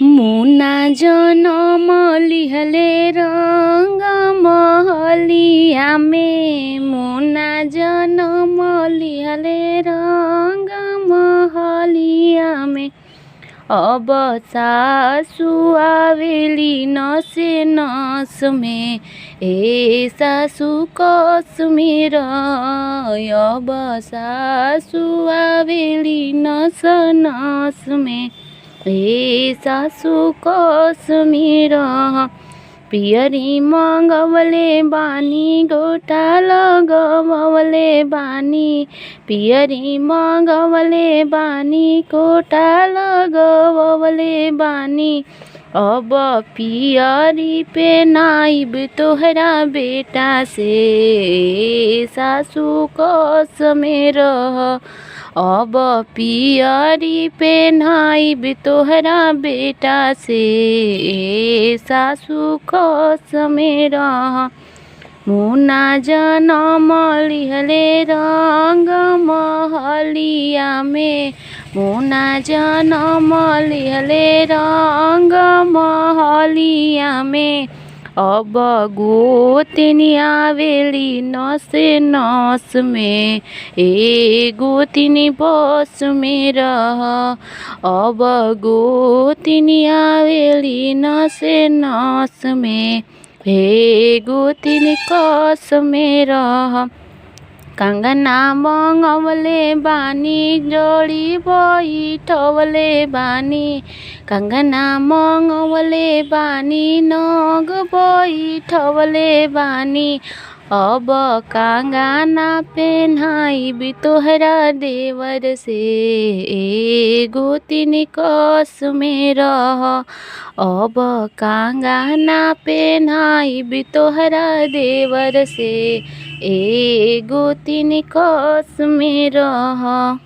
मुना जनम लिहले रंग महलिया में। मुना जनम लिहले रंग महलिया में। अब सासु आवेली नसे नस में। ए सासु कश्मीर। अब सासु आवेली नस नस में। ए सासु कश्मीर। पियरी मंगवले बानी गोटा लगवले बानी। पियरी मंगवले बानी गोटा लगवले बानी। अब पियरी पे नाइब तोहरा बेटा से। सासु कश्मीर। अब पियरी पे नाइब तोहरा बेटा से। सासु कश्मीर। मुना जनम लिहले रंग महलिया में। मुना जनम लिहले रंग महलिया में। अब गोतिनी आवेली नसे नस में। ए गोतिनी बस में रह। अब गोतिनी आवेली नसे नस में। हे गोतिनी कस में रह। कंगना मंगवले बानी जोड़ी बैठवले बानी। कंगना मंगवले बानी नग बैठवले बानी। अब कंगना पेन्हाइब तोहरा देवर से। ए गोतिनी कस में रह। अब कंगना पेन्हाइब तोहरा देवर से। ए गोतिनी कस में रह।